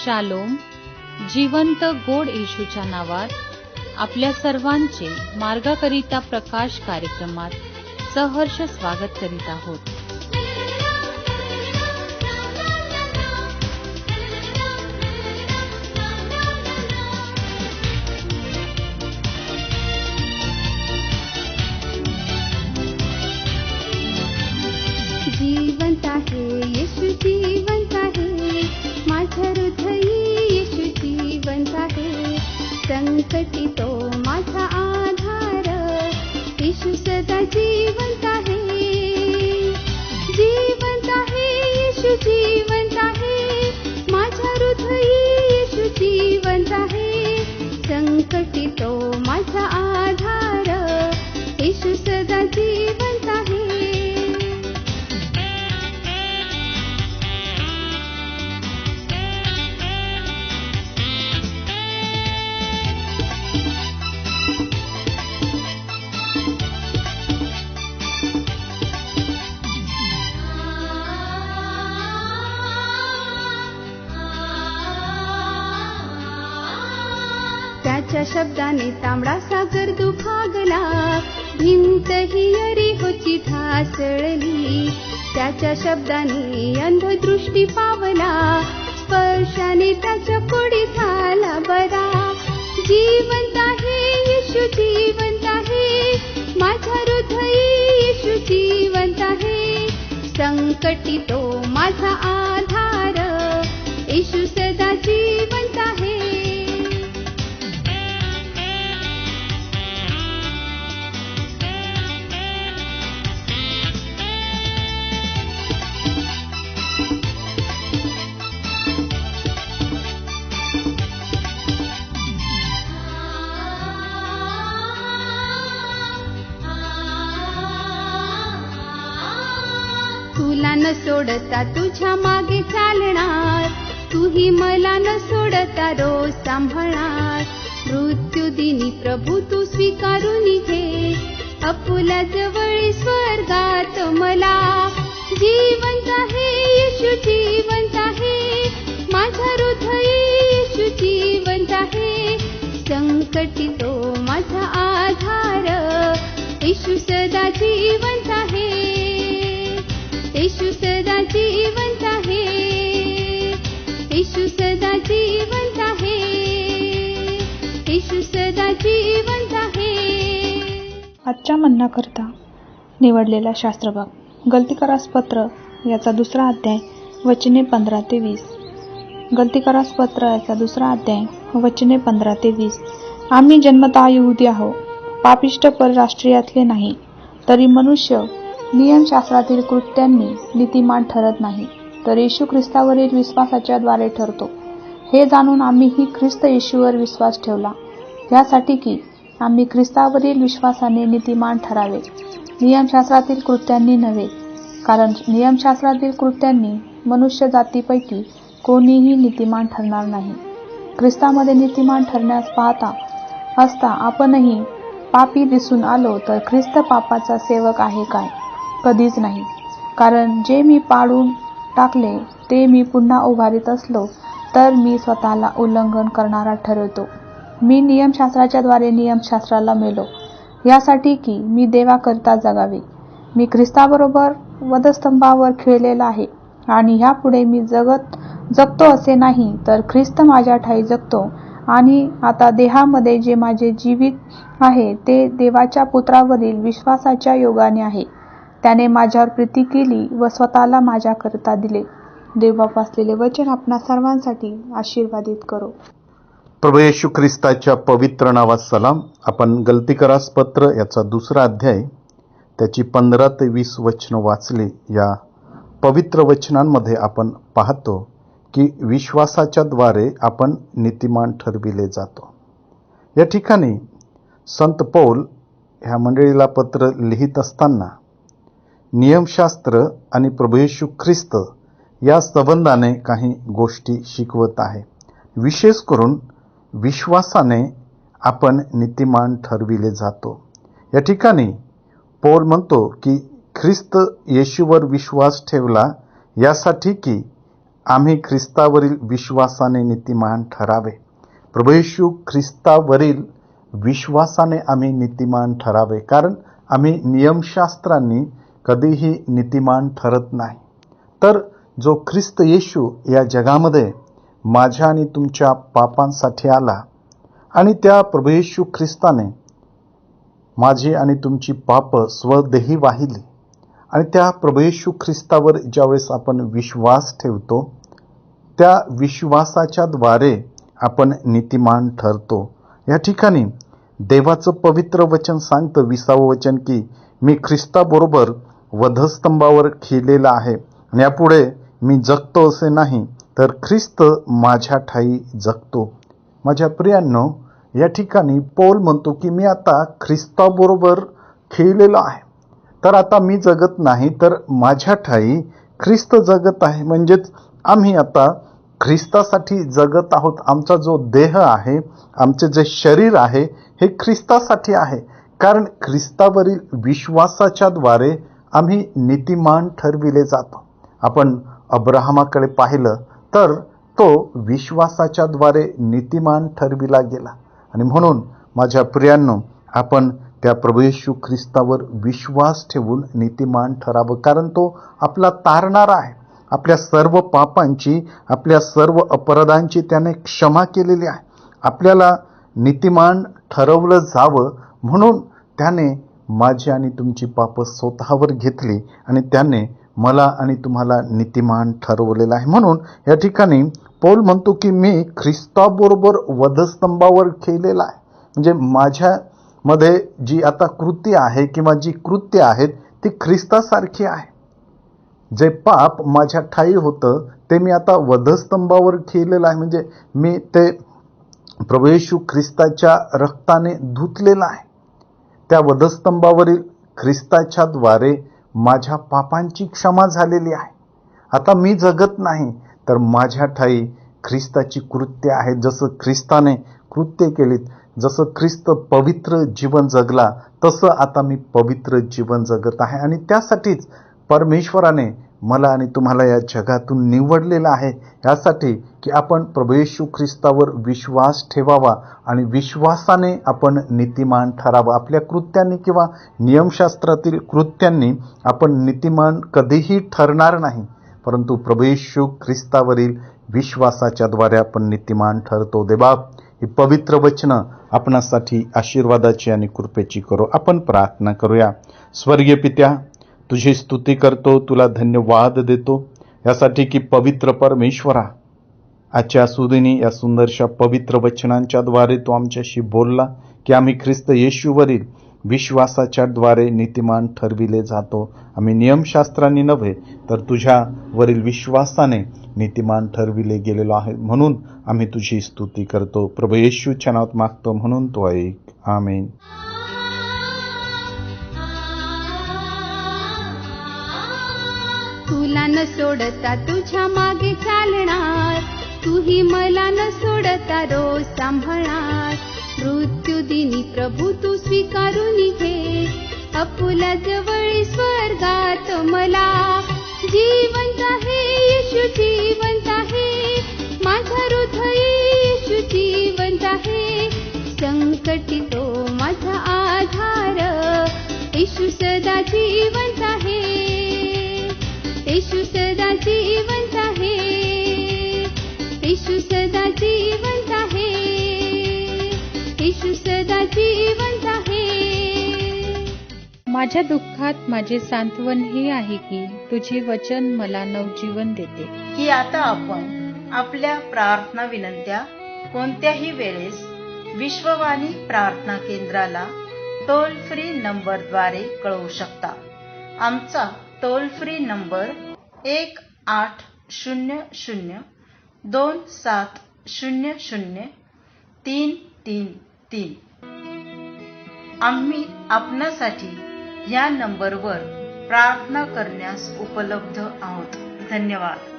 Shalom. जिवंत गोड येशूच्या नावात आपल्या सर्वांचे मार्गाकरिता प्रकाश कार्यक्रमात सहर्ष स्वागत करीत आहोत. जीवंत आहे येशू, जीवंत आहे माझ्या हृदयी, येशू जीवंत आहे. संकटी तो माझा आधार, येशू सदा जीवंत आहे. जीवंत आहे येशू, जीवंत आहे माझ्या हृदयी, येशू जीवंत आहे. संकटी तो माझा आधार, येशू सदा जीवंत आहे. त्याच्या शब्दाने तांबडा सागर दुखागला, भिंत ही यरीहोची ढासळली. त्याच्या शब्दाने अंधदृष्टी पावला, स्पर्शाने त्याच्या कोडी झाला बरा. जीवंत आहे येशू, जीवंत आहे माझ्या हृदयी, येशू जीवंत आहे. संकटी तो माझा आधार, येशू सदा जीवंत आहे. तुला न सोडता तुझ्या मागे चालणार, तूही मला न सोडता रोज सांभाळणार. मृत्यूदिनी प्रभू तू स्वीकारून घे, आपुला जवळ स्वर्गात मला. जीवंत आहे येशू, जीवंत आहे माझ्या हृदयी, येशू जीवंत आहे. संकटी तो माझा आधार, येशू सदा जीवंत आहे. येशू सदा जीवंत आहे, येशू सदा जीवंत आहे, येशू सदा जीवंत आहे. आजच्या मन्नाकरता निवडलेला शास्त्रभाग, गलतीकारास पत्र याचा 2 अध्याय वचने 15 ते 20. गलतीकारास पत्र याचा 2 अध्याय वचने 15 ते 20. आम्ही जन्मतः यहुदी आहोत, पापिष्ट परराष्ट्रीयातले नाही, तरी मनुष्य नियमशास्त्रातील कृत्यांनी नीतिमान ठरत नाही, तर येशू ख्रिस्तावरील विश्वासाच्या द्वारे ठरतो. हे जाणून आम्हीही ख्रिस्त येशूवर विश्वास ठेवला, यासाठी की आम्ही ख्रिस्तावरील विश्वासाने नीतिमान ठरावे, नियमशास्त्रातील कृत्यांनी नव्हे. कारण नियमशास्त्रातील कृत्यांनी मनुष्य जातीपैकी कोणीही नीतिमान ठरणार नाही. ख्रिस्तामध्ये नीतिमान ठरण्यास पाहता असता आपणही पापी दिसून आलो, तर ख्रिस्त पापाचा सेवक आहे काय? कधीच नाही. कारण जे मी पाडून टाकले ते मी पुन्हा उभारीत असलो, तर मी स्वतःला उल्लंघन करणारा ठरवतो. मी नियमशास्त्राच्या द्वारे नियमशास्त्राला मेलो, यासाठी की मी देवाकरिता जगावे. मी ख्रिस्ताबरोबर वधस्तंभावर खिळलेला आहे, आणि ह्यापुढे मी जगतो असे नाही, तर ख्रिस्त माझ्या ठायी जगतो. आणि आता देहामध्ये जे माझे जीवित आहे ते देवाच्या पुत्रावरील विश्वासाच्या योगाने आहे. त्याने माझ्यावर प्रीती केली व स्वतःला माझ्याकरिता दिले. देवबाप असलेले वचन आपणा सर्वांसाठी आशीर्वादित करो. प्रभू येशू ख्रिस्ताच्या पवित्र नावात सलाम. आपण गलतीकारास पत्र याचा 2 अध्याय त्याची 15 ते 20 वचन वाचले. या पवित्र वचनांमध्ये आपण पाहतो की विश्वासाच्या द्वारे आपण नीतिमान ठरविले जातो. या ठिकाणी संत पौल ह्या मंडळीला पत्र लिहित असताना नियमशास्त्र आणि प्रभू येशू ख्रिस्त या संबंधाने काही गोष्टी शिकवत आहे. विशेष करून विश्वासाने आपण नीतिमान ठरविले जातो. या ठिकाणी पौल म्हणतो की ख्रिस्त येशूवर विश्वास ठेवला, यासाठी की आम्ही ख्रिस्तावरील विश्वासाने नीतिमान ठरावे. प्रभू येशू ख्रिस्तावरील विश्वासाने आम्ही नीतिमान ठरावे, कारण आम्ही नियमशास्त्रांनी कधीही नीतिमान ठरत नाही. तर जो ख्रिस्त येशू या जगामध्ये माझ्या आणि तुमच्या पापांसाठी आला आणि त्या प्रभू येशू ख्रिस्ताने माझी आणि तुमची पाप स्वदेही वाहिली आणि त्या प्रभू येशू ख्रिस्तावर ज्यावेळेस आपण विश्वास ठेवतो, त्या विश्वासाच्या द्वारे आपण नीतिमान ठरतो. या ठिकाणी देवाचं पवित्र वचन सांगतं, 20वं वचन, की मी ख्रिस्ताबरोबर वधस्तंभावर खिळलेला आहे आणि यापुढे मी जगतो असे नाही, तर ख्रिस्त माझ्या ठायी जगतो. माझ्या प्रियांनो, या ठिकाणी पौल म्हणतो की मी आता ख्रिस्ताबरोबर खिळलेलो आहे. तर आता मी जगत नाही, तर माझ्या ठायी ख्रिस्त जगत आहे. म्हणजेच आम्ही आता ख्रिस्तासाठी जगत आहोत. आमचा जो देह आहे, आमचे जे शरीर आहे, हे ख्रिस्तासाठी आहे. कारण ख्रिस्तावरील विश्वासाच्या द्वारे आम्ही नीतिमान ठरविले जातो. आपण अब्राहमाकडे पाहिलं तर तो विश्वासाच्या द्वारे नीतिमान ठरविला गेला. आणि म्हणून माझ्या प्रियांनो, आपण त्या प्रभू येशू ख्रिस्तावर विश्वास ठेवून नीतिमान ठरावं, कारण तो आपला तारणारा आहे. आपल्या सर्व पापांची, आपल्या सर्व अपराधांची त्याने क्षमा केलेली आहे. आपल्याला नीतिमान ठरवलं जावं म्हणून त्याने माझी आणि तुमची पाप स्वतःवर घेतली आणि त्याने मला आणि तुम्हाला नीतिमान ठरवलेलं आहे. म्हणून या ठिकाणी पौल म्हणतो की मी ख्रिस्ताबरोबर वधस्तंभावर खिळलेला आहे. म्हणजे माझ्यामध्ये जी आता कृती आहे किंवा जी कृत्य आहेत ती ख्रिस्तासारखी आहे. जे पाप माझ्या ठायी होतं ते मी आता वधस्तंभावर खिळलेलं आहे. म्हणजे मी ते प्रभू येशू ख्रिस्ताच्या रक्ताने धुतलेलं आहे. त्या वधस्तंभावरील ख्रिस्ताच्या द्वारे माझ्या पापांची क्षमा झालेली आहे. आता मी जगत नाही, तर माझ्या ठायी ख्रिस्ताची कृत्य आहेत. जसं ख्रिस्ताने कृत्य केलीत, जसं ख्रिस्त पवित्र जीवन जगला, तसं आता मी पवित्र जीवन जगत आहे. आणि त्यासाठीच परमेश्वराने मला आणि तुम्हाला या जगातून निवडलेलं आहे, यासाठी की आपण प्रभू येशू ख्रिस्तावर विश्वास ठेवावा आणि विश्वासाने आपण नीतिमान ठरावं. आपल्या कृत्यांनी किंवा नियमशास्त्रातील कृत्यांनी आपण नीतिमान कधीही ठरणार नाही, परंतु प्रभू येशू ख्रिस्तावरील विश्वासाच्या द्वारे आपण नीतिमान ठरतो. देवा, ही पवित्र वचनं आपणासाठी आशीर्वादाची आणि कृपेची करो. आपण प्रार्थना करूया. स्वर्गीय पित्या, तुझी स्तुती करतो, तुला धन्यवाद देतो यासाठी की पवित्र परमेश्वरा, आजच्या सुदिनी या सुंदरशा पवित्र वचनांच्या द्वारे तू आमच्याशी बोलला की आम्ही ख्रिस्त येशूवरील विश्वासाच्या द्वारे नीतिमान ठरविले जातो. आम्ही नियमशास्त्रांनी नव्हे, तर तुझ्यावरील विश्वासाने नीतिमान ठरविले गेलेलो आहे. म्हणून आम्ही तुझी स्तुती करतो. प्रभू येशूच्या नावात मागतो, म्हणून तो ऐक. आमेन. तुला न सोडता तुझ्या मागे चालणार, तूही मला न सोडता रोज सांभाळणार. मृत्यूदिनी प्रभू तू स्वीकारून घे, आपुला जवळ स्वर्गात मला. जिवंत आहे येशू, जिवंत आहे माझा हृदय, येशू जिवंत आहे. संकटी तो माझा आधार, येशू सदा जिवंत आहे. येशू सदा जिवंत आहे, येशू सदा जिवंत आहे, येशू सदा जिवंत आहे. माझ्या दुःखात माझे सांत्वन हे आहे की तुझे वचन मला नवजीवन देते. की आता आपण आपल्या प्रार्थना विनंत्या कोणत्याही वेळेस विश्ववाणी प्रार्थना केंद्राला टोल फ्री नंबरद्वारे कळवू शकता. आमचा टोल फ्री नंबर 1-800-2700-333. आम्ही आपणासाठी या नंबरवर प्रार्थना करण्यास उपलब्ध आहोत. धन्यवाद.